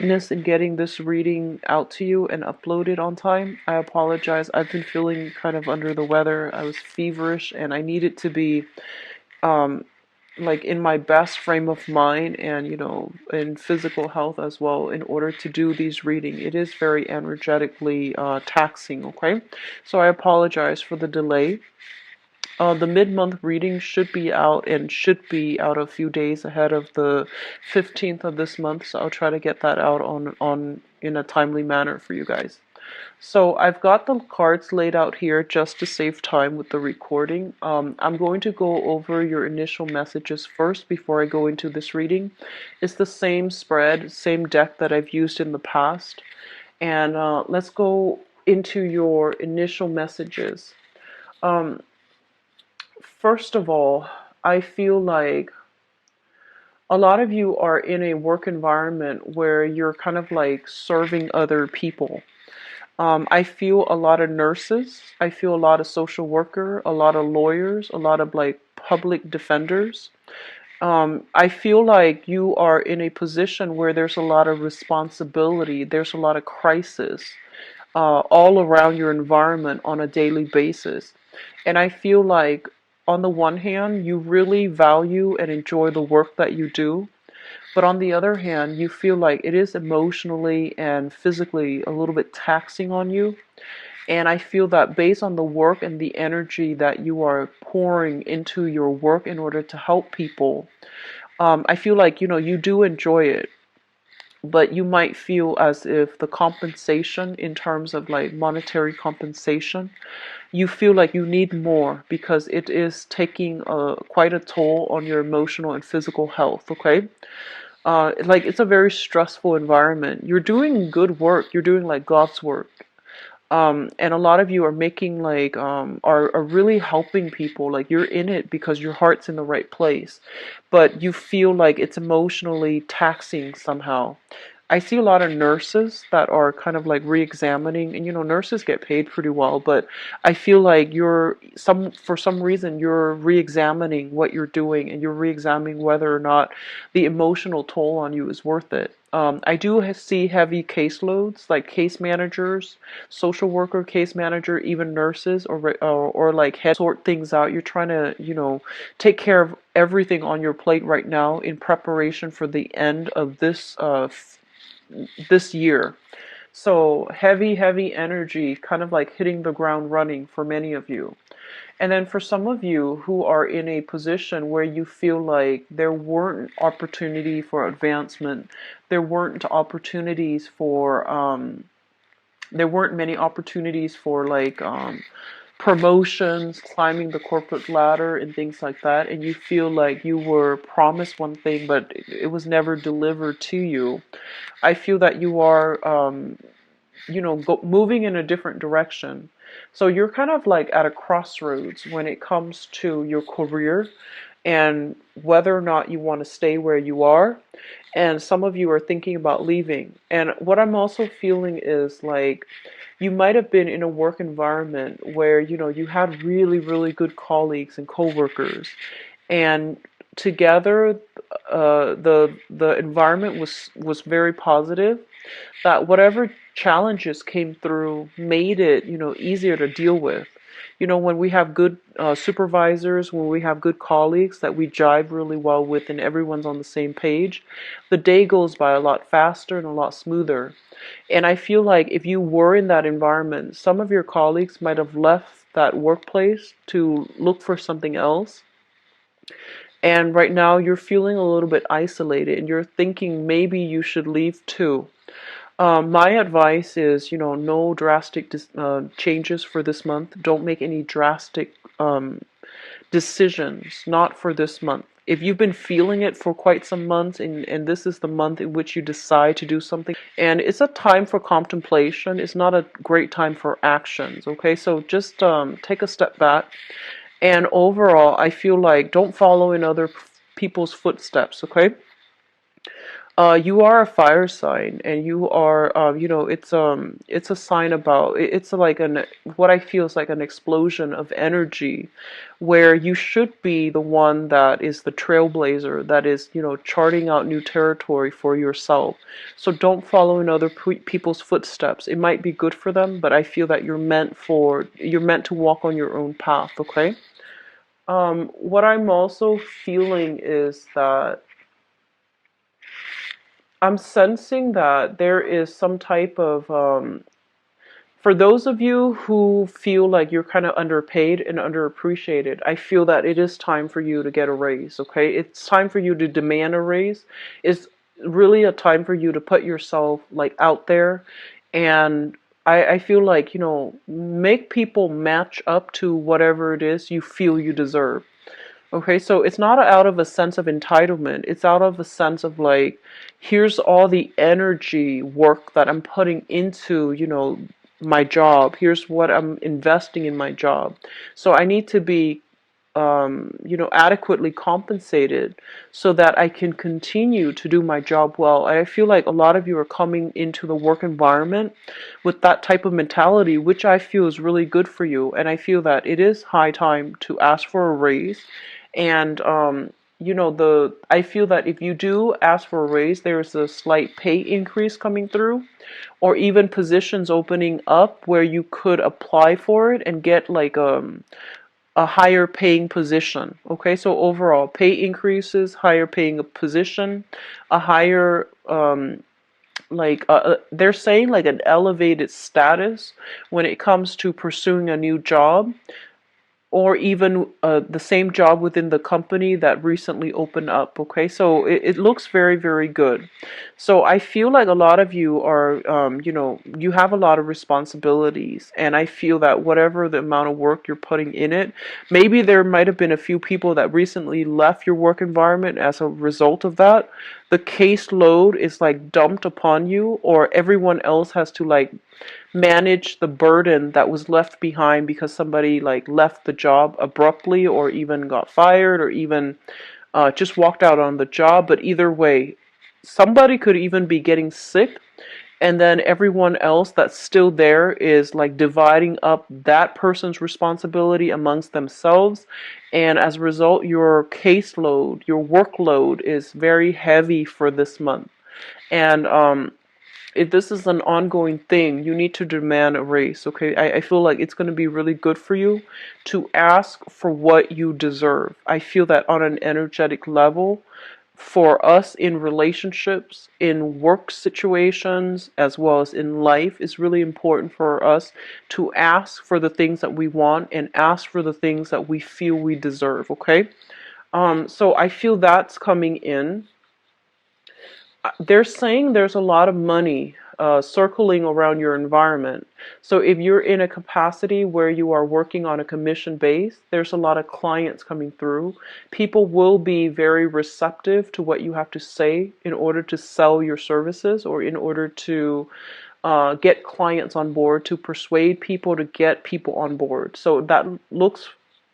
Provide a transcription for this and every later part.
In getting this reading out to you and uploaded on time. I apologize. I've been feeling kind of under the weather. I was feverish and I needed to be um, like in my best frame of mind and in physical health as well in order to do these reading. It is very energetically taxing, okay? So I apologize for the delay. The mid-month reading should be out and should be out a few days ahead of the 15th of this month, so I'll try to get that out on in a timely manner for you guys. So I've got the cards laid out here just to save time with the recording. I'm going to go over your initial messages first before I go into this reading. It's the same spread, same deck that I've used in the past. And let's go into your initial messages. Um, First of all, I feel like a lot of you are in a work environment where you're kind of like serving other people. I feel a lot of nurses. I feel a lot of social worker, a lot of lawyers, a lot of like public defenders. I feel like you are in a position where there's a lot of responsibility. There's a lot of crisis all around your environment on a daily basis. And I feel like, on the one hand, you really value and enjoy the work that you do. But on the other hand, you feel like it is emotionally and physically a little bit taxing on you. And I feel that based on the work and the energy that you are pouring into your work in order to help people, I feel like, you do enjoy it. But you might feel as if the compensation in terms of like monetary compensation, you feel like you need more because it is taking quite a toll on your emotional and physical health, okay? Like it's a very stressful environment. You're doing good work. You're doing like God's work. And a lot of you are making like are really helping people. Like you're in it because your heart's in the right place, but you feel like it's emotionally taxing somehow. I see a lot of nurses that are kind of like re-examining, and nurses get paid pretty well, but I feel like for some reason you're re-examining what you're doing and you're re-examining whether or not the emotional toll on you is worth it. I do see heavy caseloads, like case managers, social worker, case manager, even nurses, or like head sort things out. You're trying to, take care of everything on your plate right now in preparation for the end of this year. So heavy, heavy energy, kind of like hitting the ground running for many of you. And then for some of you who are in a position where you feel like there weren't opportunity for advancement, there weren't opportunities for there weren't many opportunities for like promotions, climbing the corporate ladder, and things like that, and you feel like you were promised one thing, but it was never delivered to you. I feel that you are, moving in a different direction. So you're kind of like at a crossroads when it comes to your career and whether or not you want to stay where you are. And some of you are thinking about leaving. And what I'm also feeling is like you might have been in a work environment where, you had really, really good colleagues and coworkers. And together, the environment was very positive, that whatever challenges came through made it, easier to deal with. When we have good supervisors, when we have good colleagues that we jive really well with and everyone's on the same page, the day goes by a lot faster and a lot smoother. And I feel like if you were in that environment, some of your colleagues might have left that workplace to look for something else. And right now you're feeling a little bit isolated and you're thinking maybe you should leave too. My advice is, no drastic changes for this month. Don't make any drastic decisions, not for this month. If you've been feeling it for quite some months and this is the month in which you decide to do something, and it's a time for contemplation, it's not a great time for actions, okay? So just take a step back. And overall, I feel like don't follow in other people's footsteps, okay? You are a fire sign, and you are, it's a sign about, it's like what I feel is like an explosion of energy, where you should be the one that is the trailblazer, that is, charting out new territory for yourself. So don't follow in other people's footsteps. It might be good for them, but I feel that you're meant to walk on your own path. Okay. What I'm also feeling is that I'm sensing that there is some type of, for those of you who feel like you're kind of underpaid and underappreciated, I feel that it is time for you to get a raise, okay? It's time for you to demand a raise. It's really a time for you to put yourself like out there, and I feel like, make people match up to whatever it is you feel you deserve. Okay, so it's not out of a sense of entitlement. It's out of a sense of like, here's all the energy work that I'm putting into, my job. Here's what I'm investing in my job. So I need to be adequately compensated so that I can continue to do my job well. And I feel like a lot of you are coming into the work environment with that type of mentality, which I feel is really good for you. And I feel that it is high time to ask for a raise. And I feel that if you do ask for a raise, there's a slight pay increase coming through, or even positions opening up where you could apply for it and get like a higher paying position. Okay, so overall pay increases, higher paying position, a higher they're saying like an elevated status when it comes to pursuing a new job, or even the same job within the company that recently opened up. Okay, so it looks very, very good. So I feel like a lot of you are, you have a lot of responsibilities, and I feel that whatever the amount of work you're putting in it, maybe there might have been a few people that recently left your work environment as a result of that. The caseload is like dumped upon you, or everyone else has to like manage the burden that was left behind because somebody like left the job abruptly, or even got fired, or even just walked out on the job. But either way, somebody could even be getting sick, and then everyone else that's still there is like dividing up that person's responsibility amongst themselves. And as a result, your caseload, your workload is very heavy for this month. And if this is an ongoing thing, you need to demand a raise, okay? I feel like it's going to be really good for you to ask for what you deserve. I feel that on an energetic level, for us in relationships, in work situations, as well as in life, it's really important for us to ask for the things that we want and ask for the things that we feel we deserve, okay? So I feel that's coming in. They're saying there's a lot of money circling around your environment. So if you're in a capacity where you are working on a commission base, there's a lot of clients coming through. People will be very receptive to what you have to say in order to sell your services, or in order to get clients on board, to persuade people, to get people on board. So that looks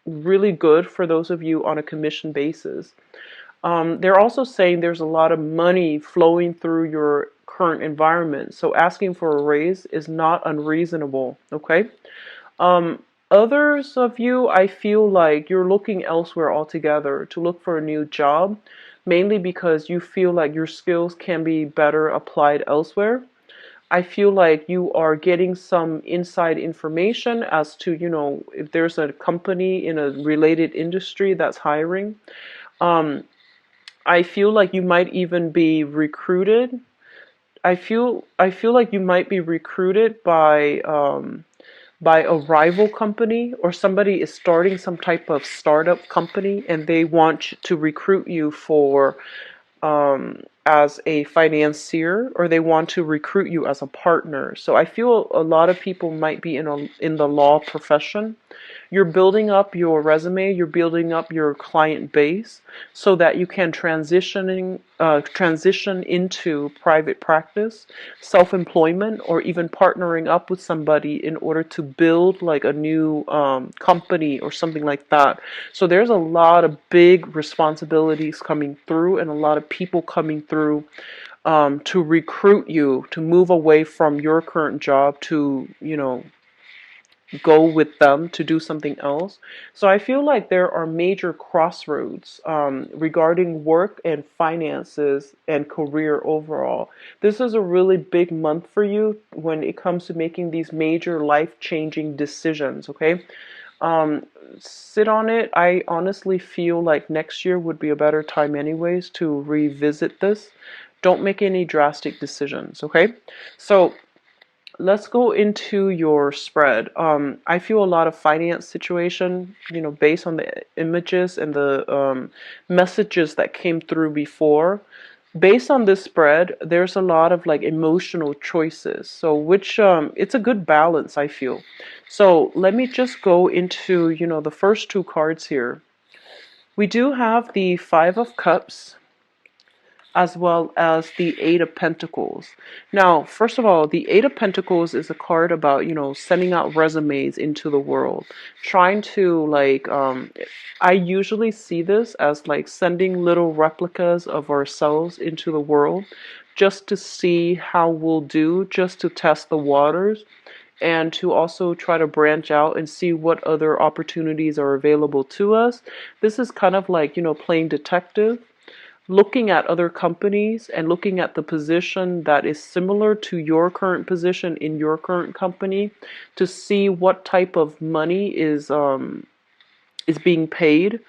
really good for those of you on a commission basis. They're also saying there's a lot of money flowing through your current environment, so asking for a raise is not unreasonable, okay? Others of you, I feel like you're looking elsewhere altogether to look for a new job, mainly because you feel like your skills can be better applied elsewhere. I feel like you are getting some inside information as to, if there's a company in a related industry that's hiring. Um, I feel like you might even be recruited. I feel like you might be recruited by a rival company, or somebody is starting some type of startup company and they want to recruit you for as a financier, or they want to recruit you as a partner. So I feel a lot of people might be in the law profession. You're building up your resume, you're building up your client base so that you can transition into private practice, self-employment, or even partnering up with somebody in order to build like a new company or something like that. So there's a lot of big responsibilities coming through, and a lot of people coming through to recruit you to move away from your current job to, go with them to do something else. So I feel like there are major crossroads regarding work and finances and career overall. This is a really big month for you when it comes to making these major life-changing decisions, okay? Um, Sit on it. I honestly feel like next year would be a better time anyways to revisit this. Don't make any drastic decisions, okay? So let's go into your spread. I feel a lot of finance situation, based on the images and the messages that came through before. Based on this spread, there's a lot of like emotional choices. So which it's a good balance, I feel. So let me just go into, the first two cards here. We do have the Five of Cups as well as the Eight of Pentacles. Now, first of all, the Eight of Pentacles is a card about, sending out resumes into the world, trying to like, I usually see this as like sending little replicas of ourselves into the world just to see how we'll do, just to test the waters. And to also try to branch out and see what other opportunities are available to us. This is kind of like, playing detective, looking at other companies and looking at the position that is similar to your current position in your current company to see what type of money is being paid.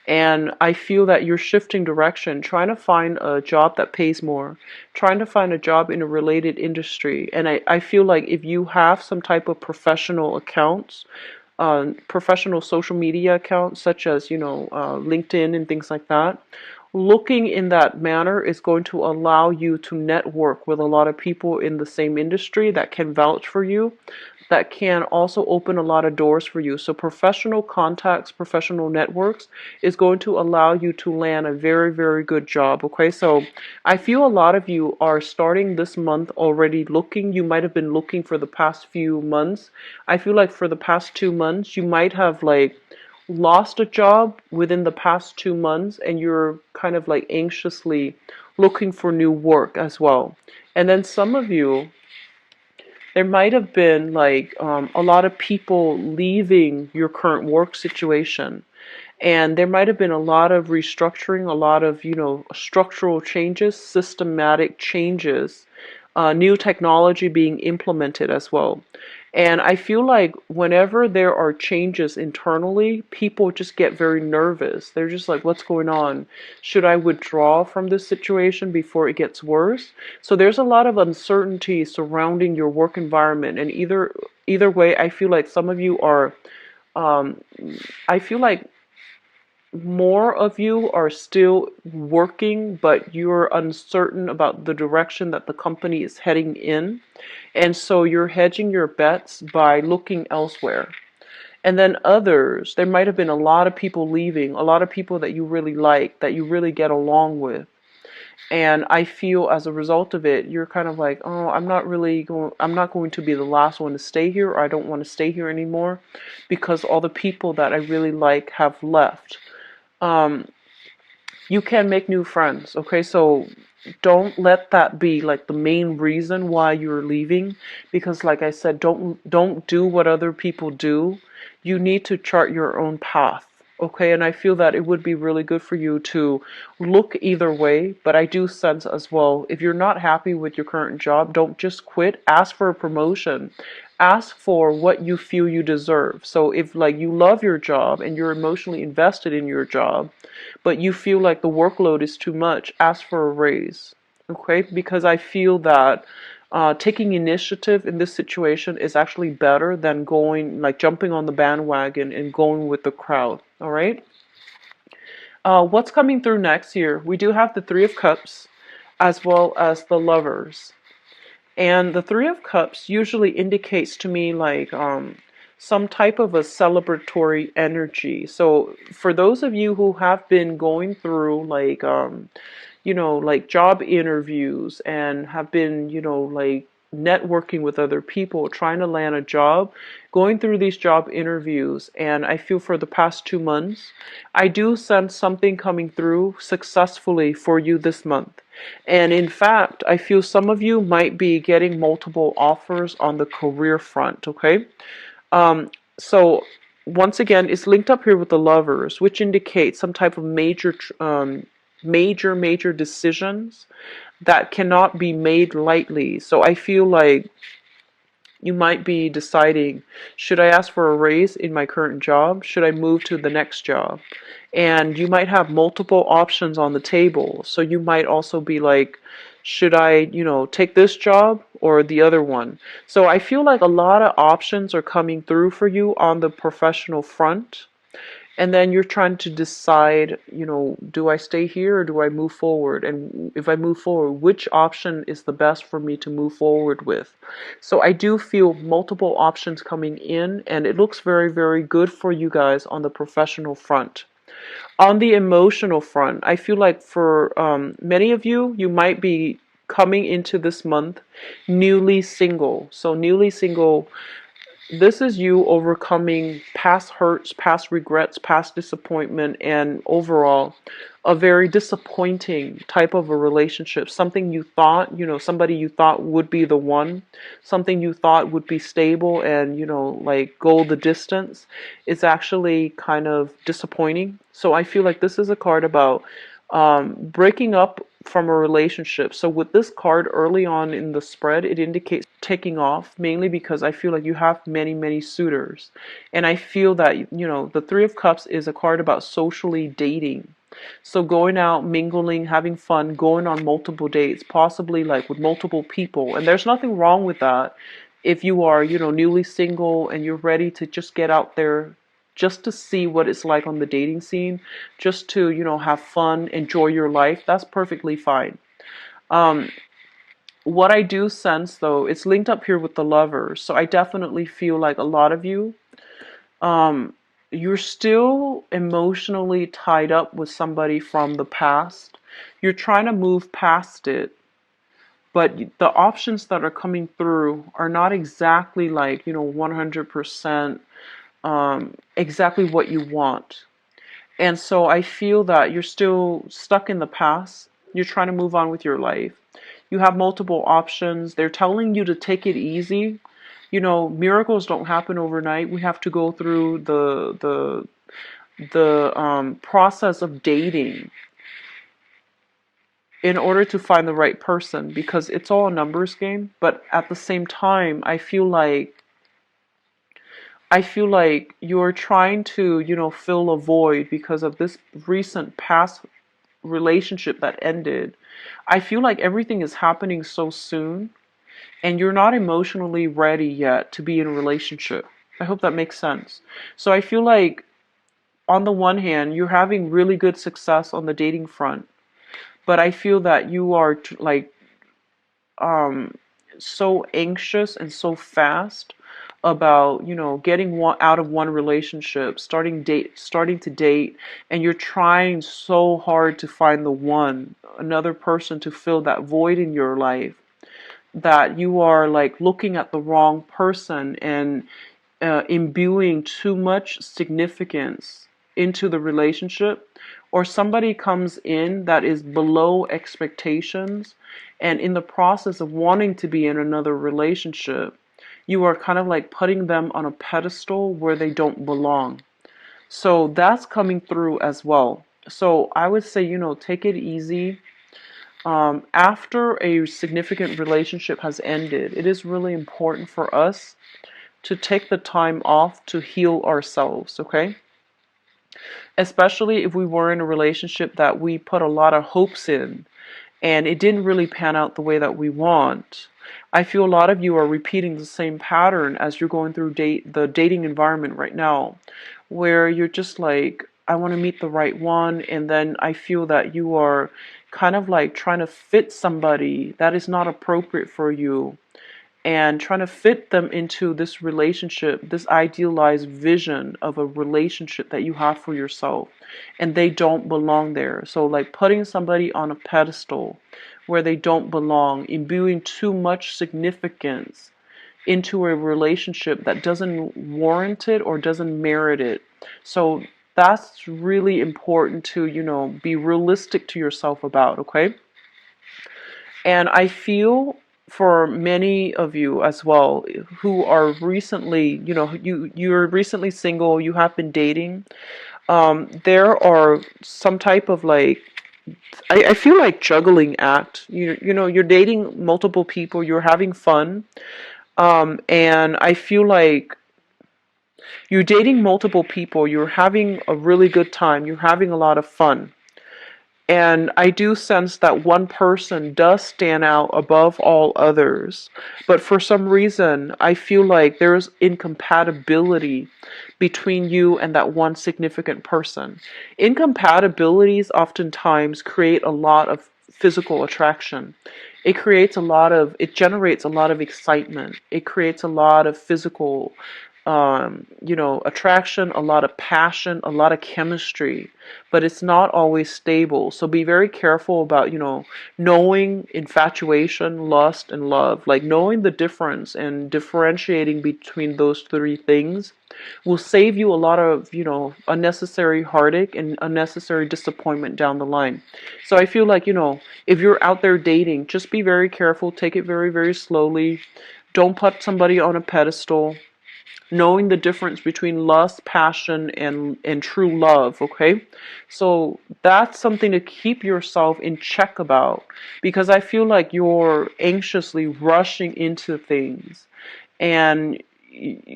And I feel that you're shifting direction, trying to find a job that pays more, trying to find a job in a related industry. And I feel like if you have some type of professional accounts, professional social media accounts such as, LinkedIn and things like that, looking in that manner is going to allow you to network with a lot of people in the same industry that can vouch for you, that can also open a lot of doors for you. So professional contacts, professional networks is going to allow you to land a very, very good job. Okay, so I feel a lot of you are starting this month already looking. You might have been looking for the past few months. I feel like for the past 2 months, you might have like lost a job within the past 2 months and you're kind of like anxiously looking for new work as well. And then some of you, there might have been like a lot of people leaving your current work situation. And there might have been a lot of restructuring, a lot of, structural changes, systematic changes, new technology being implemented as well. And I feel like whenever there are changes internally, people just get very nervous. They're just like, what's going on? Should I withdraw from this situation before it gets worse? So there's a lot of uncertainty surrounding your work environment. And either way, I feel like some of you are, um, I feel like more of you are still working, but you're uncertain about the direction that the company is heading in. And so you're hedging your bets by looking elsewhere. And then others, there might have been a lot of people leaving, a lot of people that you really like, that you really get along with. And I feel as a result of it, you're kind of like, oh, I'm not going to be the last one to stay here, or I don't want to stay here anymore because all the people that I really like have left. Um, you can make new friends, okay? So don't let that be like the main reason why you're leaving, because like I said, don't do what other people do. You need to chart your own path, okay? And I feel that it would be really good for you to look either way, but I do sense as well, if you're not happy with your current job, don't just quit. Ask for a promotion. Ask for what you feel you deserve. So if like you love your job and you're emotionally invested in your job, but you feel like the workload is too much, ask for a raise. Okay? Because I feel that taking initiative in this situation is actually better than going, like jumping on the bandwagon and going with the crowd. All right? What's coming through next here? We do have the Three of Cups as well as the Lovers. And the Three of Cups usually indicates to me like some type of a celebratory energy. So for those of you who have been going through like like job interviews and have been, like networking with other people, trying to land a job, going through these job interviews, and I feel for the past 2 months, I do sense something coming through successfully for you this month. And in fact, I feel some of you might be getting multiple offers on the career front, okay? Um, so once again, it's linked up here with the lovers, which indicates some type of major decisions that cannot be made lightly. So I feel like you might be deciding, should I ask for a raise in my current job? Should I move to the next job? And you might have multiple options on the table. So you might also be like, should I, take this job or the other one? So I feel like a lot of options are coming through for you on the professional front. And then you're trying to decide, do I stay here or do I move forward? And if I move forward, which option is the best for me to move forward with? So I do feel multiple options coming in, and it looks very, very good for you guys on the professional front. On the emotional front, I feel like for many of you, you might be coming into this month newly single. So newly single, this is you overcoming past hurts, past regrets, past disappointment, and overall a very disappointing type of a relationship. Something you thought, somebody you thought would be the one, something you thought would be stable and, like go the distance. It's actually kind of disappointing. So I feel like this is a card about breaking up from a relationship. So with this card early on in the spread, it indicates taking off, mainly because I feel like you have many, many suitors. And I feel that, the Three of Cups is a card about socially dating. So going out, mingling, having fun, going on multiple dates, possibly like with multiple people. And there's nothing wrong with that if you are, newly single and you're ready to just get out there just to see what it's like on the dating scene, just to, have fun, enjoy your life. That's perfectly fine. Um, what I do sense though, it's linked up here with the lovers. So I definitely feel like a lot of you, um, you're still emotionally tied up with somebody from the past. You're trying to move past it, but the options that are coming through are not exactly like, 100% exactly what you want. And so I feel that you're still stuck in the past. You're trying to move on with your life. You have multiple options. They're telling you to take it easy. Miracles don't happen overnight. We have to go through the process of dating in order to find the right person, because it's all a numbers game. But at the same time, I feel like you're trying to, fill a void because of this recent past relationship that ended. I feel like everything is happening so soon and you're not emotionally ready yet to be in a relationship. I hope that makes sense. So I feel like on the one hand, you're having really good success on the dating front, but I feel that you are like um so anxious and so fast about getting one out of one relationship, starting to date, and you're trying so hard to find the one, another person to fill that void in your life, that you are like looking at the wrong person and imbuing too much significance into the relationship, or somebody comes in that is below expectations, and in the process of wanting to be in another relationship, you are kind of like putting them on a pedestal where they don't belong. So that's coming through as well. So I would say, take it easy. After a significant relationship has ended, it is really important for us to take the time off to heal ourselves, okay? Especially if we were in a relationship that we put a lot of hopes in and it didn't really pan out the way that we want. I feel a lot of you are repeating the same pattern as you're going through the dating environment right now, where you're just like, I want to meet the right one, and then I feel that you are kind of like trying to fit somebody that is not appropriate for you, and trying to fit them into this relationship, this idealized vision of a relationship that you have for yourself, and they don't belong there. So like putting somebody on a pedestal where they don't belong, imbuing too much significance into a relationship that doesn't warrant it or doesn't merit it. So that's really important to, be realistic to yourself about, okay? And I feel for many of you as well who are recently, you're recently single, you have been dating. There are some type of like, I feel like juggling act. You're dating multiple people, you're having fun, and I feel like you're dating multiple people, you're having a really good time, you're having a lot of fun. And I do sense that one person does stand out above all others. But for some reason, I feel like there's incompatibility between you and that one significant person. Incompatibilities oftentimes create a lot of physical attraction. It generates a lot of excitement. It creates a lot of physical attraction, a lot of passion, a lot of chemistry, but it's not always stable. So be very careful about, knowing infatuation, lust, and love. Like knowing the difference and differentiating between those three things will save you a lot of, unnecessary heartache and unnecessary disappointment down the line. So I feel like, if you're out there dating, just be very careful, take it very, very slowly. Don't put somebody on a pedestal, knowing the difference between lust, passion, and true love, okay? So that's something to keep yourself in check about, because I feel like you're anxiously rushing into things and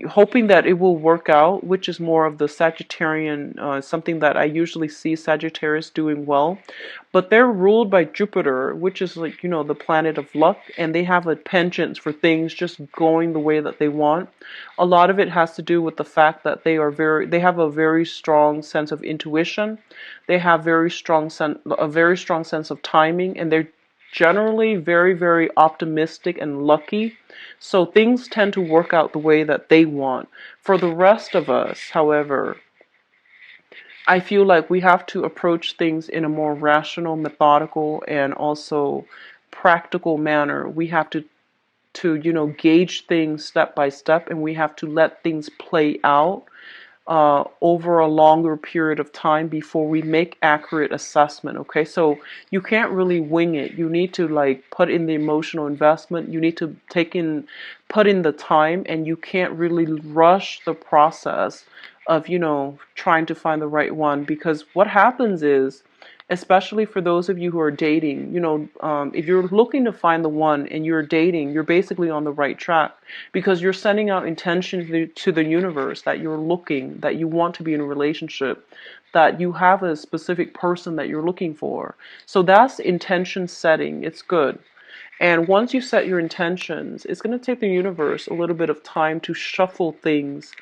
hoping that it will work out, which is more of the Sagittarian, something that I usually see Sagittarius doing well. But they're ruled by Jupiter, which is like, the planet of luck, and they have a penchant for things just going the way that they want. A lot of it has to do with the fact that they have a very strong sense of intuition. They have a very strong sense of timing, and they're generally very, very optimistic and lucky. So things tend to work out the way that they want. For the rest of us, however, I feel like we have to approach things in a more rational, methodical, and also practical manner. We have to gauge things step by step, and we have to let things play out over a longer period of time before we make accurate assessment. Okay, so you can't really wing it. You need to like put in the emotional investment. You need to put in the time, and you can't really rush the process of trying to find the right one, because what happens is, especially for those of you who are dating, if you're looking to find the one and you're dating, you're basically on the right track, because you're sending out intention to the universe that you're looking, that you want to be in a relationship, that you have a specific person that you're looking for. So that's intention setting. It's good. And once you set your intentions, it's going to take the universe a little bit of time to shuffle things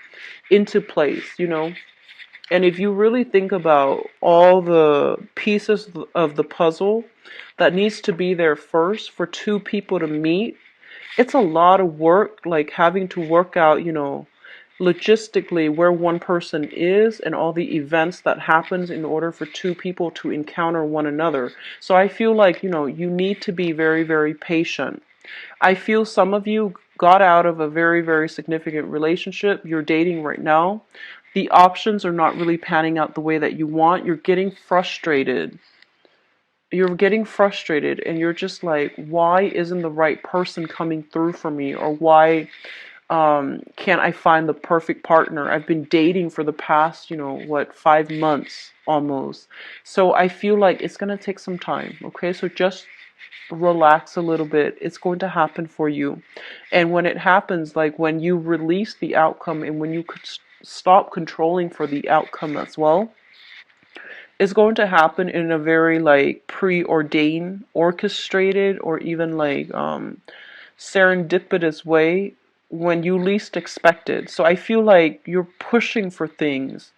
into place. And if you really think about all the pieces of the puzzle that needs to be there first for two people to meet, it's a lot of work, like having to work out, logistically where one person is and all the events that happens in order for two people to encounter one another. So I feel like, you need to be very, very patient. I feel some of you got out of a very, very significant relationship. You're dating right now. The options are not really panning out the way that you want. You're getting frustrated. And you're just like, why isn't the right person coming through for me? Or why can't I find the perfect partner? I've been dating for the past, 5 months almost. So I feel like it's going to take some time. Okay, so just relax a little bit. It's going to happen for you. And when it happens, like when you release the outcome and when you could stop controlling for the outcome as well, it's going to happen in a very like preordained, orchestrated, or even like serendipitous way when you least expect it. So I feel like you're pushing for things.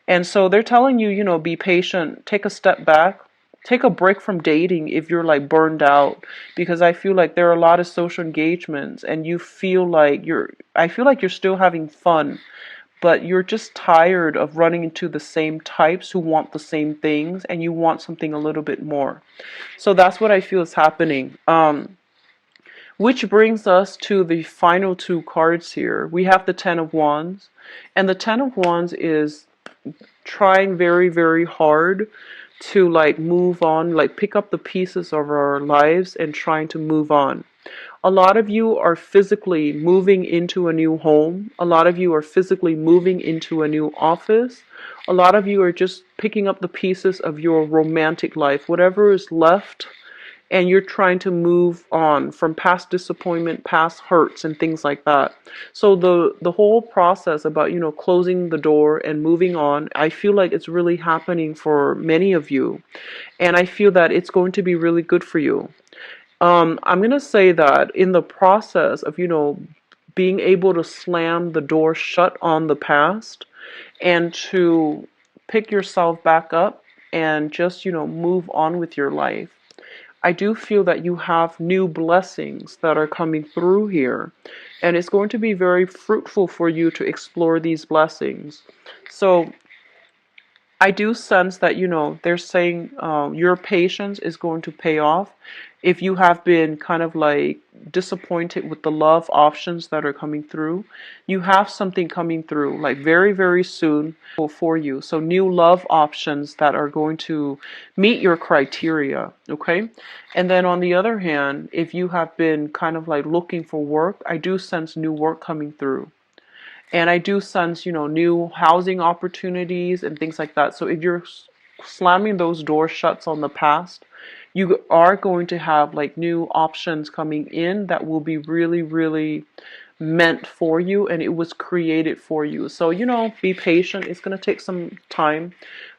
And so they're telling you, be patient, take a step back, take a break from dating if you're like burned out, because I feel like there are a lot of social engagements and I feel like you're still having fun, but you're just tired of running into the same types who want the same things and you want something a little bit more. So that's what I feel is happening. Which brings us to the final two cards here. We have the Ten of Wands, and the Ten of Wands is trying very, very hard to like move on, like pick up the pieces of our lives and trying to move on. A lot of you are physically moving into a new home. A lot of you are physically moving into a new office. A lot of you are just picking up the pieces of your romantic life, whatever is left, and you're trying to move on from past disappointment, past hurts, and things like that. So the whole process about, closing the door and moving on, I feel like it's really happening for many of you, and I feel that it's going to be really good for you. I'm gonna say that in the process of, being able to slam the door shut on the past and to pick yourself back up and just, move on with your life. I do feel that you have new blessings that are coming through here, and it's going to be very fruitful for you to explore these blessings. So I do sense that, they're saying your patience is going to pay off. If you have been kind of like disappointed with the love options that are coming through, you have something coming through like very, very soon for you. So new love options that are going to meet your criteria, okay? And then on the other hand, if you have been kind of like looking for work, I do sense new work coming through. And I do sense, new housing opportunities and things like that. So if you're slamming those door shuts on the past, you are going to have like new options coming in that will be really, really meant for you, and it was created for you. So, be patient. It's going to take some time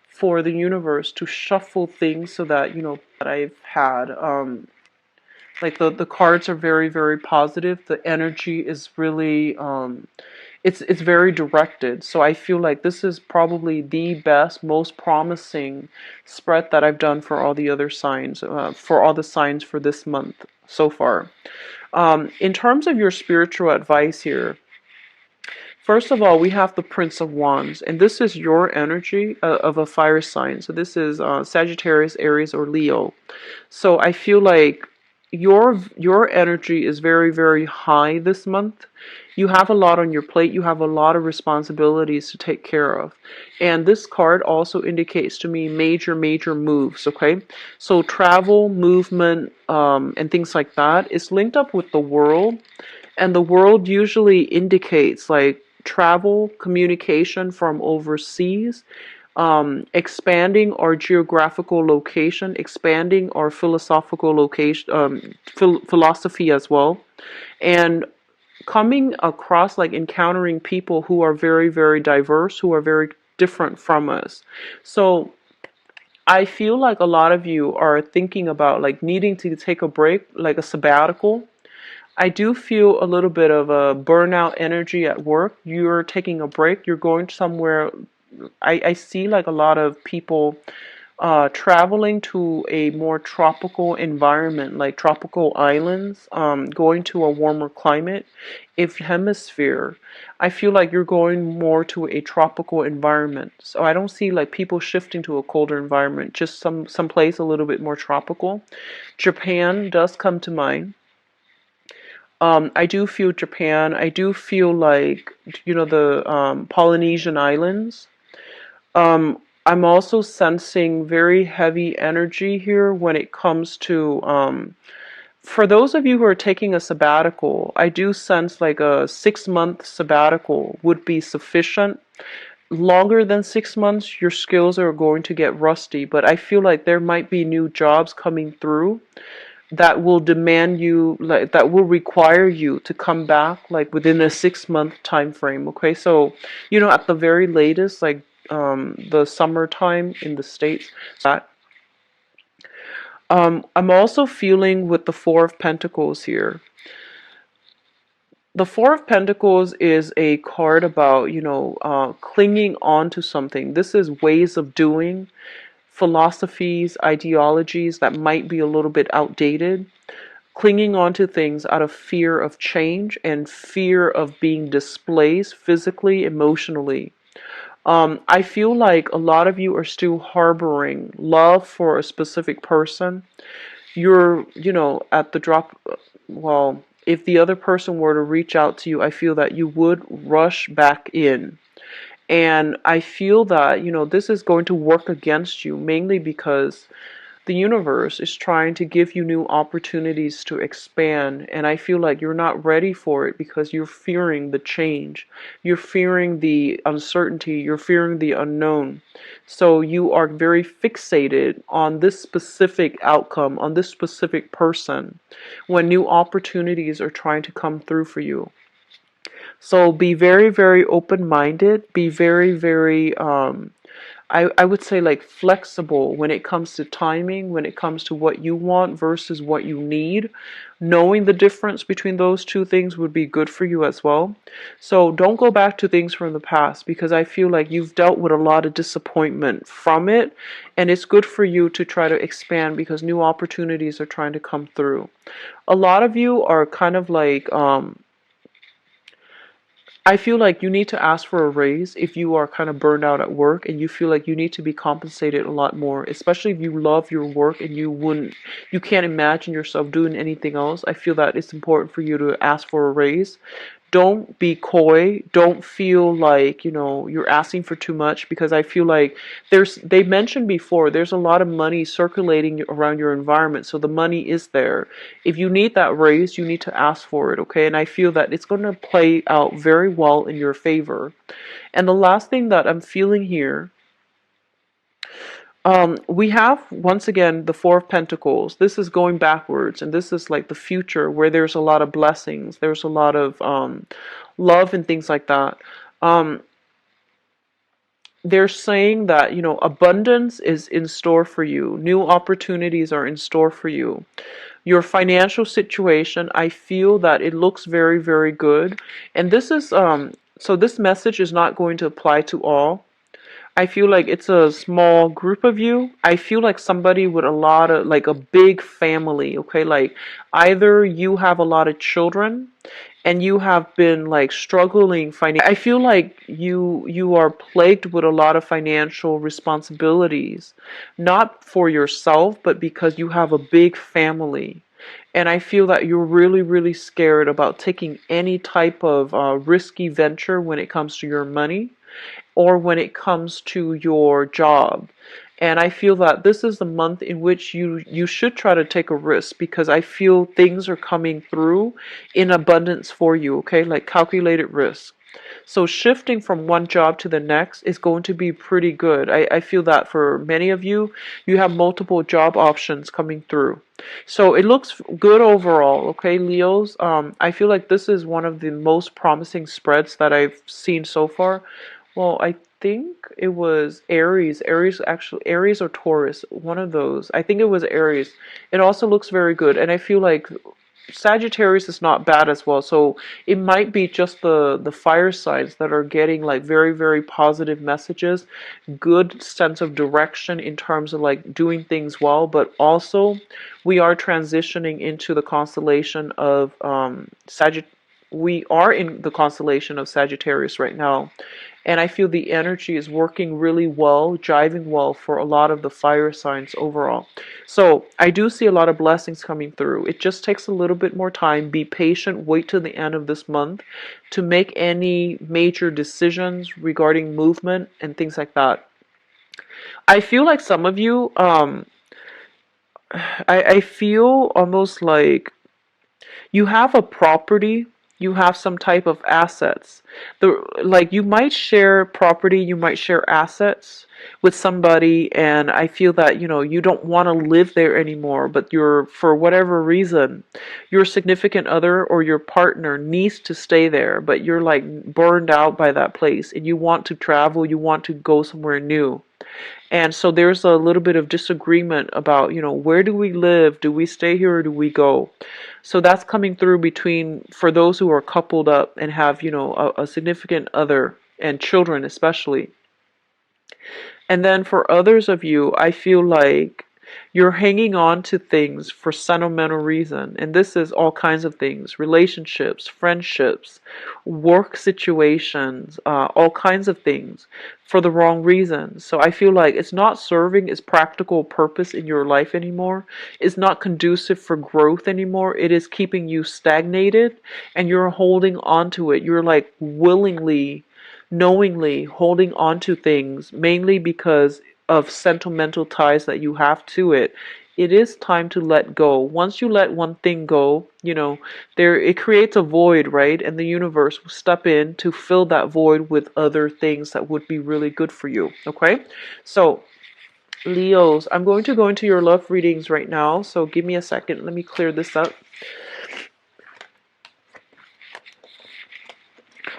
for the universe to shuffle things so that, that I've had. Like the cards are very, very positive. The energy is really it's very directed. So I feel like this is probably the best, most promising spread that I've done for all the other signs, for all the signs for this month so far. In terms of your spiritual advice here, first of all, we have the Prince of Wands, and this is your energy of a fire sign. So this is Sagittarius, Aries, or Leo. So I feel like your energy is very, very high this month. You have a lot on your plate. You have a lot of responsibilities to take care of. And this card also indicates to me major, major moves, okay? So travel, movement, and things like that is linked up with the world. And the world usually indicates like travel, communication from overseas, expanding our geographical location, expanding our philosophical location, philosophy as well, and coming across like encountering people who are very, very diverse, who are very different from us. So I feel like a lot of you are thinking about like needing to take a break, like a sabbatical. I do feel a little bit of a burnout energy at work. You're taking a break, you're going somewhere. I see like a lot of people traveling to a more tropical environment, like tropical islands, going to a warmer climate. If hemisphere, I feel like you're going more to a tropical environment. So I don't see like people shifting to a colder environment, just some place a little bit more tropical. Japan does come to mind. I do feel Japan. I do feel like, the Polynesian islands. I'm also sensing very heavy energy here when it comes to, for those of you who are taking a sabbatical, I do sense like a 6 month sabbatical would be sufficient. Longer than 6 months, your skills are going to get rusty, but I feel like there might be new jobs coming through that will demand you, like that will require you to come back like within a 6 month time frame. Okay, so at the very latest, like the summertime in the States. That I'm also feeling with the Four of Pentacles here. The Four of Pentacles is a card about, clinging on to something. This is ways of doing, philosophies, ideologies that might be a little bit outdated, clinging on to things out of fear of change and fear of being displaced physically, emotionally. I feel like a lot of you are still harboring love for a specific person. You're, at the drop, well, if the other person were to reach out to you, I feel that you would rush back in And I feel that, this is going to work against you, mainly because the universe is trying to give you new opportunities to expand. And I feel like you're not ready for it because you're fearing the change. You're fearing the uncertainty. You're fearing the unknown. So you are very fixated on this specific outcome, on this specific person, when new opportunities are trying to come through for you. So be very, very open-minded. Be very, very, I would say like flexible when it comes to timing, when it comes to what you want versus what you need. Knowing the difference between those two things would be good for you as well. So don't go back to things from the past because I feel like you've dealt with a lot of disappointment from it, and it's good for you to try to expand because new opportunities are trying to come through. A lot of you are kind of like, I feel like you need to ask for a raise if you are kind of burned out at work and you feel like you need to be compensated a lot more, especially if you love your work and you can't imagine yourself doing anything else. I feel that it's important for you to ask for a raise. Don't be coy. Don't feel like, you're asking for too much because I feel like they mentioned before, there's a lot of money circulating around your environment. So the money is there. If you need that raise, you need to ask for it, okay? And I feel that it's going to play out very well in your favor. And the last thing that I'm feeling here, we have once again the Four of Pentacles. This is going backwards, and this is like the future where there's a lot of blessings, there's a lot of love and things like that. Um, they're saying that, abundance is in store for you, new opportunities are in store for you. Your financial situation, I feel that it looks very, very good. And this is, so this message is not going to apply to all. I feel like it's a small group of you. I feel like somebody with a lot of, like a big family, okay? Like either you have a lot of children and you have been like struggling financially. I feel like you are plagued with a lot of financial responsibilities, not for yourself, but because you have a big family. And I feel that you're really, really scared about taking any type of risky venture when it comes to your money or when it comes to your job. And I feel that this is the month in which you should try to take a risk because I feel things are coming through in abundance for you, okay? Like calculated risk. So shifting from one job to the next is going to be pretty good. I feel that for many of you, you have multiple job options coming through. So it looks good overall, okay, Leos? I feel like this is one of the most promising spreads that I've seen so far. Well, I think it was Aries. Aries or Taurus, one of those. I think it was Aries. It also looks very good, and I feel like Sagittarius is not bad as well. So it might be just the fire signs that are getting like very, very positive messages, good sense of direction in terms of like doing things well, but also we are transitioning into the constellation of we are in the constellation of Sagittarius right now. And I feel the energy is working really well, driving well for a lot of the fire signs overall. So I do see a lot of blessings coming through. It just takes a little bit more time. Be patient. Wait till the end of this month to make any major decisions regarding movement and things like that. I feel like some of you, I feel almost like you have a property, you have some type of assets. Like you might share property, you might share assets with somebody, and I feel that, you don't want to live there anymore, but for whatever reason, your significant other or your partner needs to stay there, but you're like burned out by that place and you want to travel, you want to go somewhere new. And so there's a little bit of disagreement about, where do we live? Do we stay here or do we go? So that's coming through for those who are coupled up and have, a significant other and children especially. And then for others of you, I feel like you're hanging on to things for sentimental reason. And this is all kinds of things, relationships, friendships, work situations, all kinds of things for the wrong reasons. So I feel like it's not serving its practical purpose in your life anymore. It's not conducive for growth anymore. It is keeping you stagnated and you're holding on to it. You're like willingly knowingly holding on to things, mainly because of sentimental ties that you have to it, it is time to let go. Once you let one thing go, there it creates a void, right? And the universe will step in to fill that void with other things that would be really good for you. Okay? So, Leos, I'm going to go into your love readings right now. So give me a second. Let me clear this up.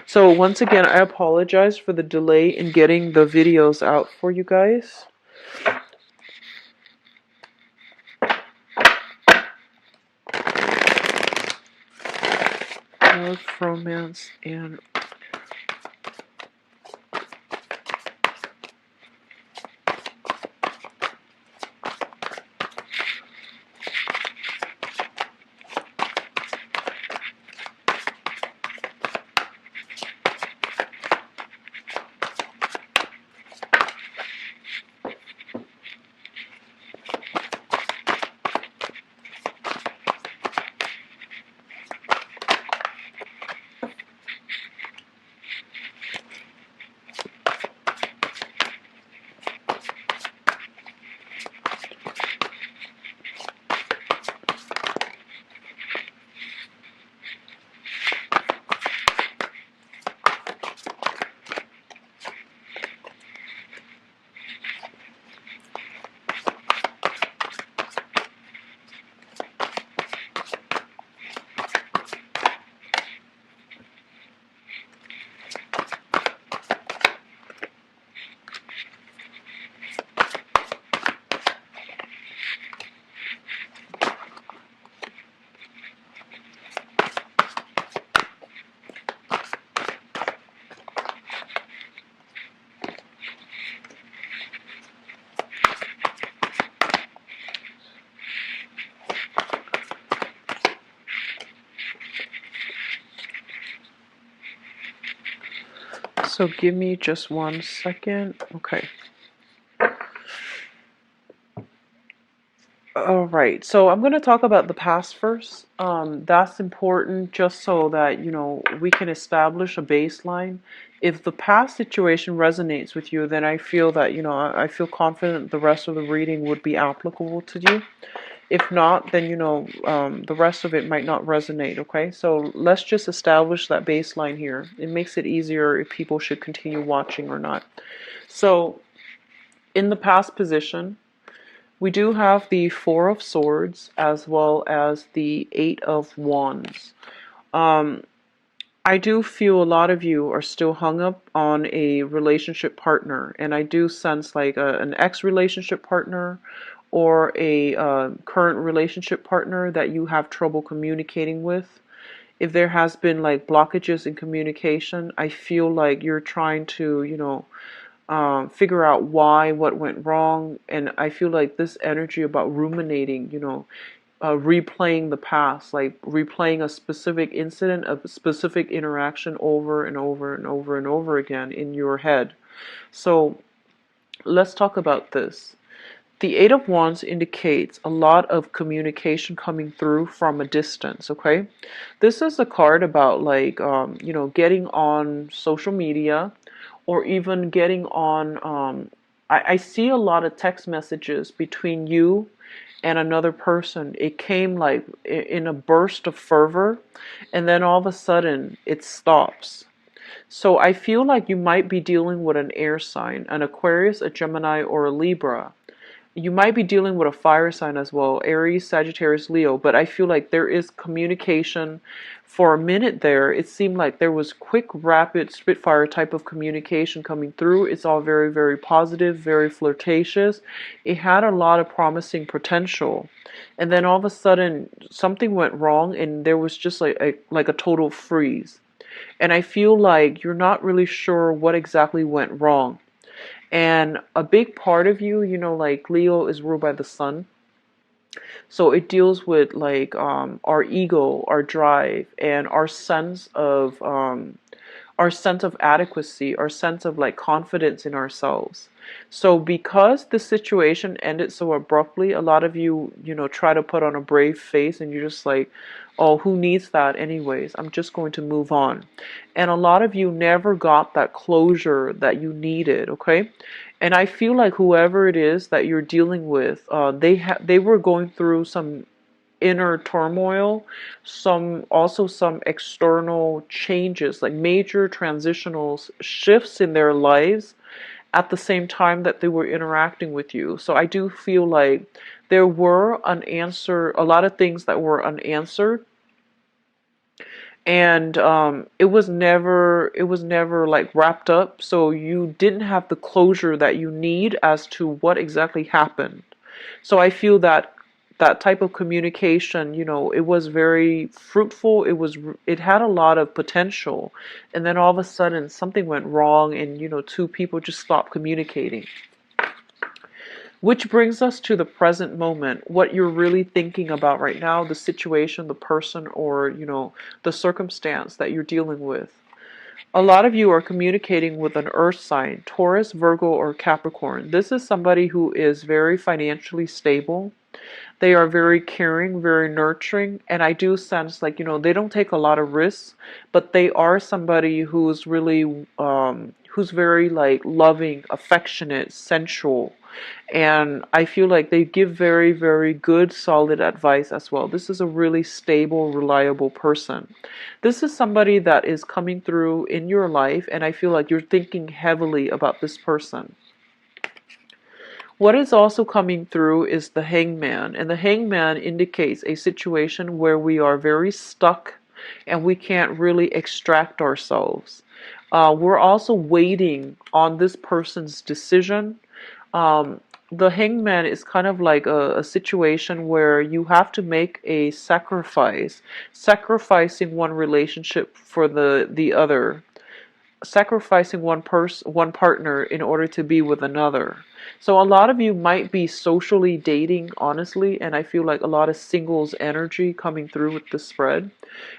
So once again, I apologize for the delay in getting the videos out for you guys. Love, romance, and so give me just 1 second. Okay. All right, so I'm going to talk about the past first. That's important just so that, we can establish a baseline. If the past situation resonates with you, then I feel that, I feel confident the rest of the reading would be applicable to you. If not, then, the rest of it might not resonate, okay? So let's just establish that baseline here. It makes it easier if people should continue watching or not. So, in the past position, we do have the Four of Swords as well as the Eight of Wands. Um, I do feel a lot of you are still hung up on a relationship partner, and I do sense like an ex-relationship partner or a current relationship partner that you have trouble communicating with. If there has been like blockages in communication, I feel like you're trying to, figure out why, what went wrong, and I feel like this energy about ruminating, replaying the past, like replaying a specific incident, a specific interaction over and over and over and over again in your head. So let's talk about this. The Eight of Wands indicates a lot of communication coming through from a distance, okay? This is a card about like, getting on social media or even getting on, I see a lot of text messages between you and another person. It came like in a burst of fervor, and then all of a sudden it stops. So I feel like you might be dealing with an air sign, an Aquarius, a Gemini, or a Libra. You might be dealing with a fire sign as well, Aries, Sagittarius, Leo, but I feel like there is communication. For a minute there, it seemed like there was quick, rapid, spitfire type of communication coming through. It's all very, very positive, very flirtatious. It had a lot of promising potential. And then all of a sudden, something went wrong, and there was just like a total freeze. And I feel like you're not really sure what exactly went wrong. And a big part of you, like Leo is ruled by the sun. So it deals with like our ego, our drive, and our sense of our sense of adequacy, our sense of like confidence in ourselves. So because the situation ended so abruptly, a lot of you, try to put on a brave face and you're just like, oh, who needs that anyways? I'm just going to move on. And a lot of you never got that closure that you needed, okay? And I feel like whoever it is that you're dealing with, they were going through some inner turmoil, some external changes, like major transitional shifts in their lives at the same time that they were interacting with you. So I do feel like there were a lot of things that were unanswered, and it was never like wrapped up. So you didn't have the closure that you need as to what exactly happened. So I feel that that type of communication, it was very fruitful. It had a lot of potential, and then all of a sudden something went wrong, and two people just stopped communicating. Which brings us to the present moment, what you're really thinking about right now, the situation, the person, or the circumstance that you're dealing with. A lot of you are communicating with an earth sign, Taurus, Virgo, or Capricorn. This is somebody who is very financially stable. They are very caring, very nurturing, and I do sense like, they don't take a lot of risks, but they are somebody who's really, who's very like loving, affectionate, sensual, and I feel like they give very, very good, solid advice as well. This is a really stable, reliable person. This is somebody that is coming through in your life, and I feel like you're thinking heavily about this person. What is also coming through is the hangman, and the hangman indicates a situation where we are very stuck and we can't really extract ourselves. We're also waiting on this person's decision. Um, the hangman is kind of like a situation where you have to make a sacrifice, sacrificing one relationship for the other, sacrificing one partner in order to be with another. So a lot of you might be socially dating, honestly, and I feel like a lot of singles energy coming through with the spread,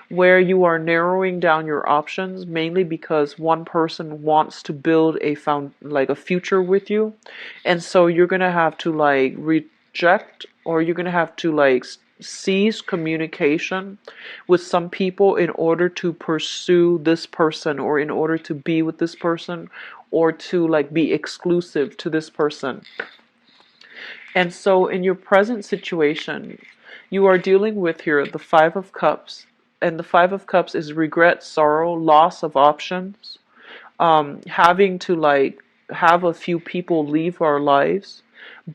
where you are narrowing down your options mainly because one person wants to build a future with you, and so you're gonna have to like reject, or you're gonna have to like cease communication with some people in order to pursue this person, or in order to be with this person, or to like be exclusive to this person. And so in your present situation, you are dealing with here the Five of Cups, and the Five of Cups is regret, sorrow, loss of options, having to like have a few people leave our lives.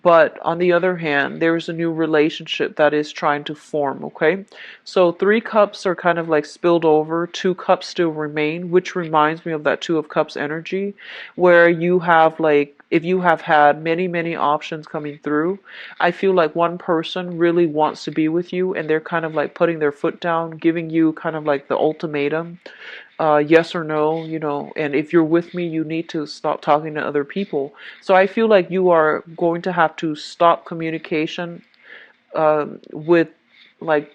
But on the other hand, there's a new relationship that is trying to form, okay? So 3 cups are kind of like spilled over, 2 cups still remain, which reminds me of that Two of Cups energy, where you have like, if you have had many, many options coming through, I feel like one person really wants to be with you, and they're kind of like putting their foot down, giving you kind of like the ultimatum, yes or no, and if you're with me, you need to stop talking to other people. So I feel like you are going to have to stop communication with like,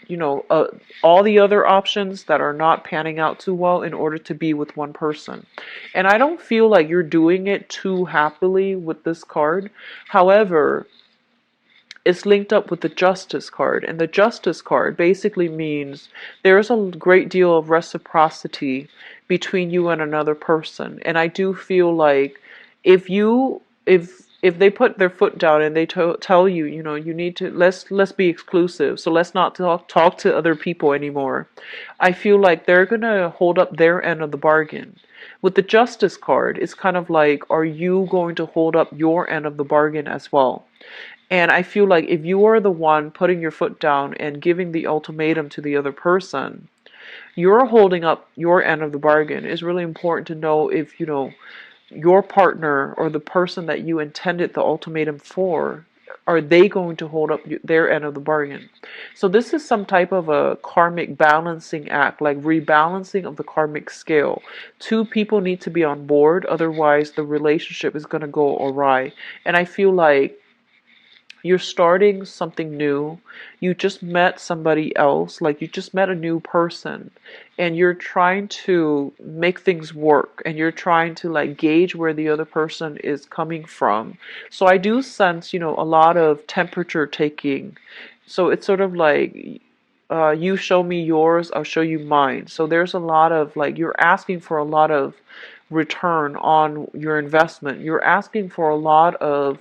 you know, uh, all the other options that are not panning out too well in order to be with one person. And I don't feel like you're doing it too happily with this card. However, it's linked up with the Justice card, and the Justice card basically means there's a great deal of reciprocity between you and another person. And I do feel like if they put their foot down and they tell you, you need to let's be exclusive, so let's not talk to other people anymore. I feel like they're gonna hold up their end of the bargain. With the Justice card, it's kind of like, are you going to hold up your end of the bargain as well? And I feel like if you are the one putting your foot down and giving the ultimatum to the other person, you're holding up your end of the bargain. It's really important to know if, your partner or the person that you intended the ultimatum for, are they going to hold up their end of the bargain? So this is some type of a karmic balancing act, like rebalancing of the karmic scale. Two people need to be on board, otherwise the relationship is going to go awry. And I feel like You're starting something new. You just met somebody else, like you just met a new person, and you're trying to make things work, and you're trying to like gauge where the other person is coming from. So I do sense, a lot of temperature taking. So it's sort of like you show me yours, I'll show you mine. So there's a lot of like, you're asking for a lot of return on your investment. You're asking for a lot of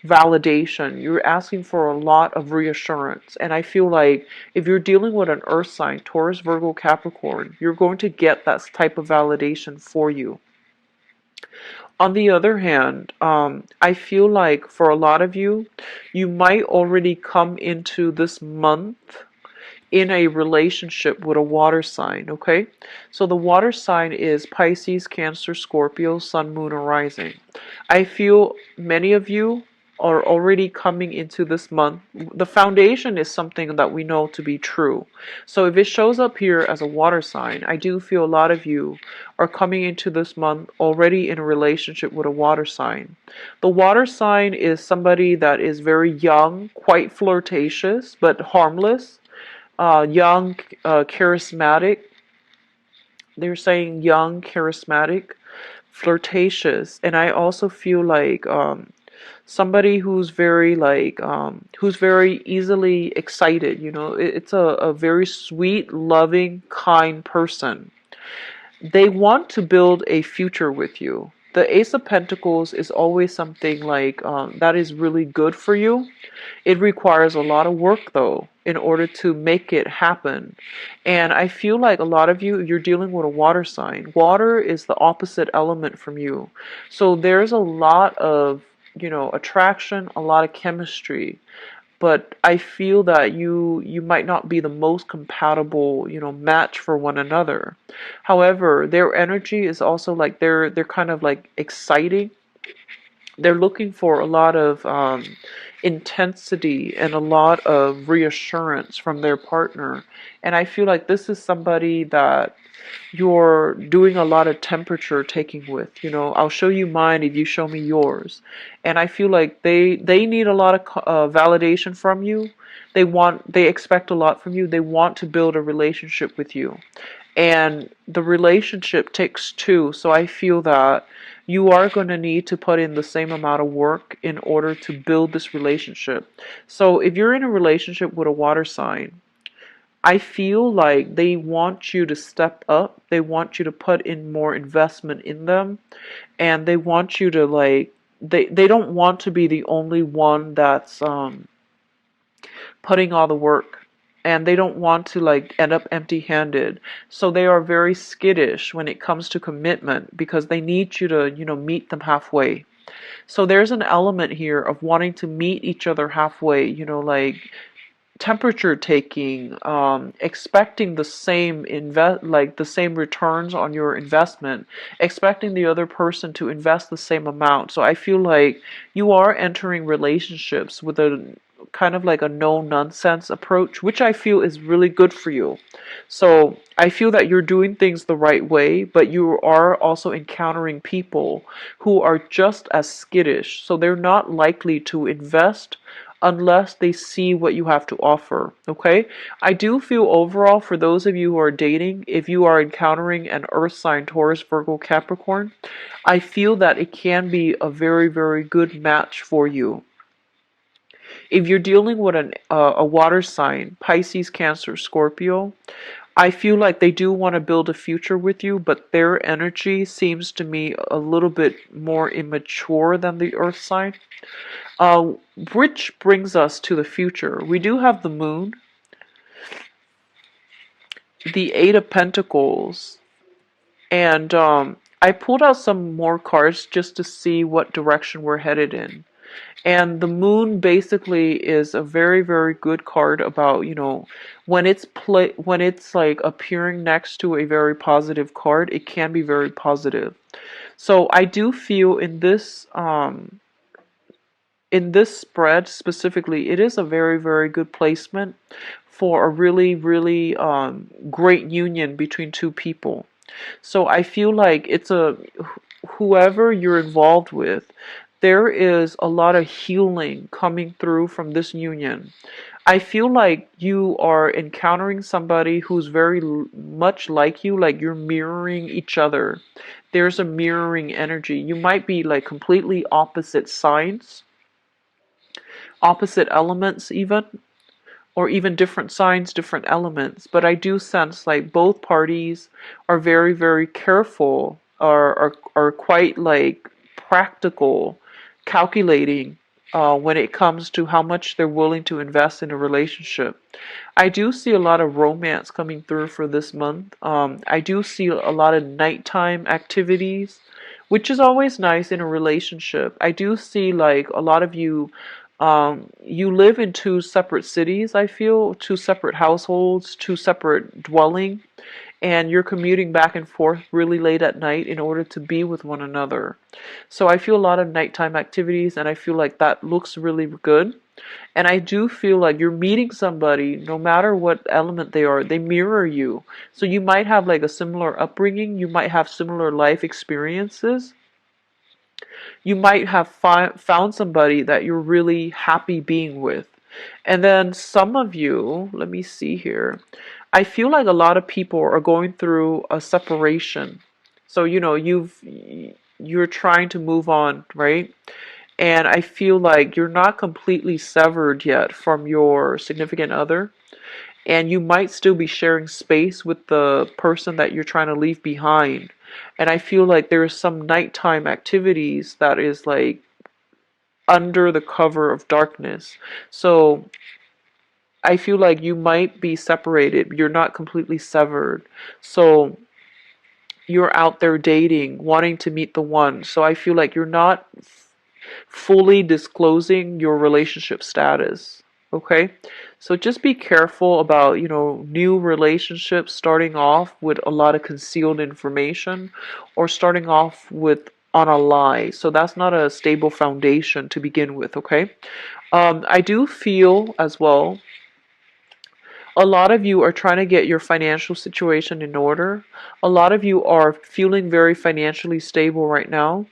validation. You're asking for a lot of reassurance. And I feel like if you're dealing with an earth sign, Taurus, Virgo, Capricorn, you're going to get that type of validation for you. On the other hand, I feel like for a lot of you, you might already come into this month in a relationship with a water sign, okay? So the water sign is Pisces, Cancer, Scorpio, Sun, Moon, or Rising. I feel many of you are already coming into this month. The foundation is something that we know to be true. So if it shows up here as a water sign, I do feel a lot of you are coming into this month already in a relationship with a water sign. The water sign is somebody that is very young, quite flirtatious, but harmless, young, charismatic. They're saying young, charismatic, flirtatious, and I also feel like somebody who's very like who's very easily excited. It's a very sweet, loving, kind person. They want to build a future with you. The Ace of Pentacles is always something like that is really good for you. It requires a lot of work though in order to make it happen. And I feel like a lot of you, you're dealing with a water sign. Water is the opposite element from you. So there's a lot of, attraction, a lot of chemistry. But I feel that you might not be the most compatible, match for one another. However, their energy is also like they're kind of like exciting. They're looking for a lot of intensity and a lot of reassurance from their partner. And I feel like this is somebody that you're doing a lot of temperature taking with. I'll show you mine if you show me yours. And I feel like they need a lot of validation from you. They expect a lot from you. They want to build a relationship with you. And the relationship takes two. So I feel that you are going to need to put in the same amount of work in order to build this relationship. So if you're in a relationship with a water sign, I feel like they want you to step up. They want you to put in more investment in them. And they want you to like, they don't want to be the only one that's putting all the work, and they don't want to like end up empty-handed. So they are very skittish when it comes to commitment because they need you to, meet them halfway. So there's an element here of wanting to meet each other halfway, like temperature taking, expecting the same like the same returns on your investment, expecting the other person to invest the same amount. So I feel like you are entering relationships with a kind of like a no nonsense approach, which I feel is really good for you. So I feel that you're doing things the right way, but you are also encountering people who are just as skittish. So they're not likely to invest unless they see what you have to offer. Okay? I do feel overall for those of you who are dating, if you are encountering an earth sign, Taurus, Virgo, Capricorn, I feel that it can be a very, very good match for you. If you're dealing with a water sign, Pisces, Cancer, Scorpio, I feel like they do want to build a future with you, but their energy seems to me a little bit more immature than the earth sign. Uh, which brings us to the future. We do have the moon, the Eight of Pentacles, and I pulled out some more cards just to see what direction we're headed in. And the moon basically is a very, very good card about, when it's like appearing next to a very positive card, it can be very positive. So I do feel in this spread specifically, it is a very, very good placement for a really, really great union between two people. So I feel like it's whoever you're involved with, there is a lot of healing coming through from this union. I feel like you are encountering somebody who's very much like you, like you're mirroring each other. There's a mirroring energy. You might be like completely opposite signs, opposite elements, even, or even different signs, different elements. But I do sense like both parties are very, very careful, are quite like practical, calculating when it comes to how much they're willing to invest in a relationship. I do see a lot of romance coming through for this month. I do see a lot of nighttime activities, which is always nice in a relationship. I do see like a lot of you, you live in two separate cities, I feel, two separate households, two separate dwelling, and you're commuting back and forth really late at night in order to be with one another. So I feel a lot of nighttime activities, and I feel like that looks really good. And I do feel like you're meeting somebody, no matter what element they are, they mirror you. So you might have like a similar upbringing, you might have similar life experiences, you might have found somebody that you're really happy being with. And then some of you, let me see here, I feel like a lot of people are going through a separation. So, you're trying to move on, right? And I feel like you're not completely severed yet from your significant other. And you might still be sharing space with the person that you're trying to leave behind. And I feel like there is some nighttime activities that is like under the cover of darkness. So I feel like you might be separated. You're not completely severed. So you're out there dating, wanting to meet the one. So I feel like you're not fully disclosing your relationship status. Okay? So just be careful about, new relationships starting off with a lot of concealed information or starting off with on a lie. So that's not a stable foundation to begin with, okay? I do feel as well a lot of you are trying to get your financial situation in order. A lot of you are feeling very financially stable right now.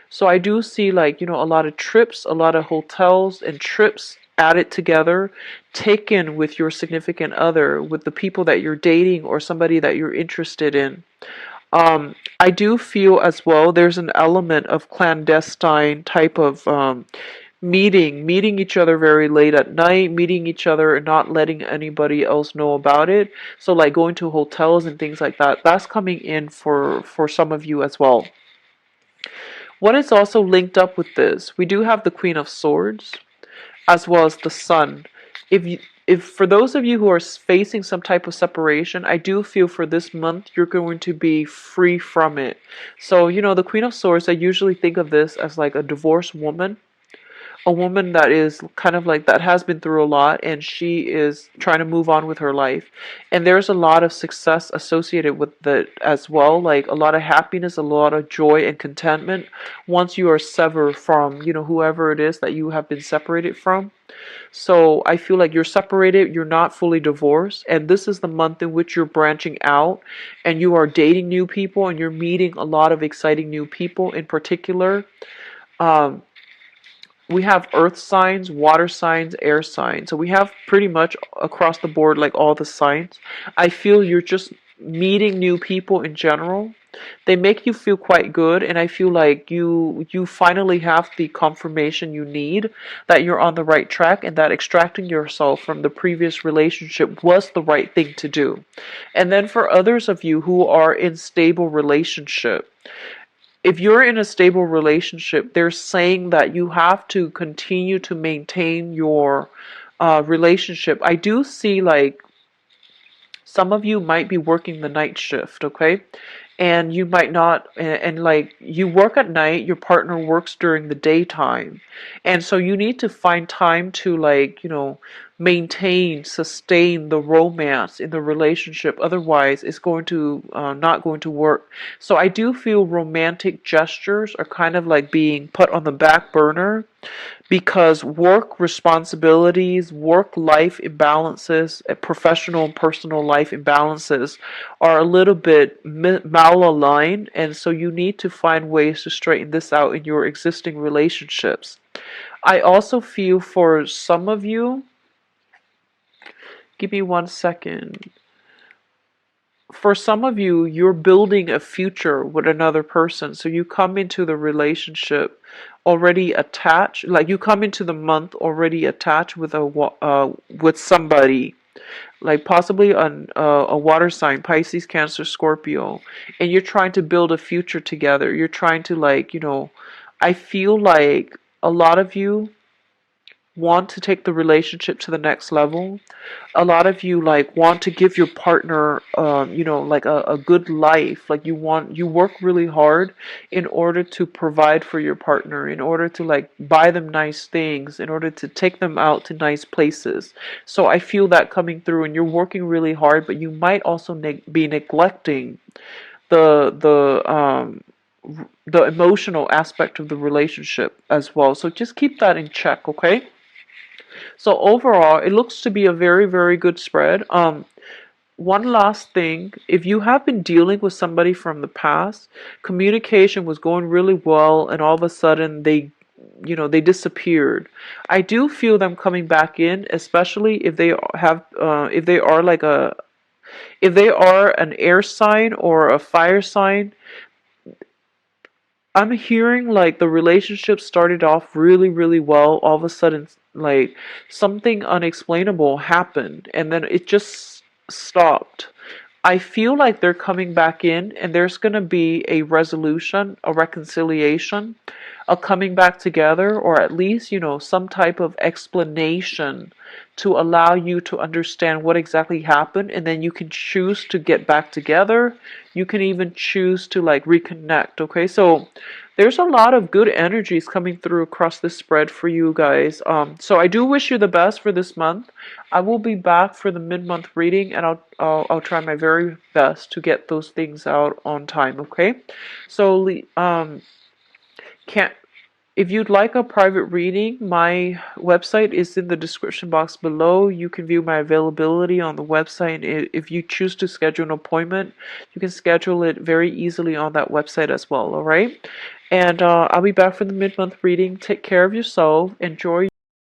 So I do see like, a lot of trips, a lot of hotels and trips added together, taken with your significant other, with the people that you're dating or somebody that you're interested in. I do feel as well there's an element of clandestine type of meeting each other very late at night, meeting each other and not letting anybody else know about it. So like going to hotels and things like that. That's coming in for some of you as well. What is also linked up with this? We do have the Queen of Swords as well as the Sun. If for those of you who are facing some type of separation, I do feel for this month you're going to be free from it. So, the Queen of Swords, I usually think of this as like a divorced woman, a woman that is kind of like that has been through a lot and she is trying to move on with her life. And there's a lot of success associated with that as well, like a lot of happiness, a lot of joy and contentment once you are severed from, whoever it is that you have been separated from. So I feel like you're separated, you're not fully divorced, and this is the month in which you're branching out and you are dating new people and you're meeting a lot of exciting new people in particular. Um, we have earth signs, water signs, air signs. So we have pretty much across the board like all the signs. I feel you're just meeting new people in general. They make you feel quite good, and I feel like you finally have the confirmation you need that you're on the right track and that extracting yourself from the previous relationship was the right thing to do. And then for others of you who are in stable relationship, if you're in a stable relationship, they're saying that you have to continue to maintain your relationship. I do see like some of you might be working the night shift, okay? And you might not, and like you work at night, your partner works during the daytime. And so you need to find time to like, maintain, sustain the romance in the relationship. Otherwise, it's going to not going to work. So I do feel romantic gestures are kind of like being put on the back burner because work responsibilities, work life imbalances, professional and personal life imbalances are a little bit malaligned, and so you need to find ways to straighten this out in your existing relationships. I also feel for some of you, give me 1 second. For some of you, you're building a future with another person. So you come into the relationship already attached, like you come into the month already attached with with somebody, like possibly a water sign, Pisces, Cancer, Scorpio, and you're trying to build a future together. You're trying to I feel like a lot of you want to take the relationship to the next level. A lot of you like want to give your partner like a good life. Like you work really hard in order to provide for your partner, in order to like buy them nice things, in order to take them out to nice places. So I feel that coming through, and you're working really hard, but you might also be neglecting the the um the emotional aspect of the relationship as well. So just keep that in check, okay? So overall, it looks to be a very, very good spread. One last thing, if you have been dealing with somebody from the past, communication was going really well, and all of a sudden they disappeared. I do feel them coming back in, especially if they are if they are an air sign or a fire sign. I'm hearing like the relationship started off really, really well. All of a sudden, like something unexplainable happened, and then it just stopped. I feel like they're coming back in, and there's going to be a resolution, a reconciliation, a coming back together, or at least, some type of explanation to allow you to understand what exactly happened, and then you can choose to get back together. You can even choose to like reconnect, okay? So there's a lot of good energies coming through across this spread for you guys. So I do wish you the best for this month. I will be back for the mid-month reading, and I'll try my very best to get those things out on time, okay? So can't if you'd like a private reading, my website is in the description box below. You can view my availability on the website. If you choose to schedule an appointment, you can schedule it very easily on that website as well, all right? And I'll be back for the mid-month reading. Take care of yourself. Enjoy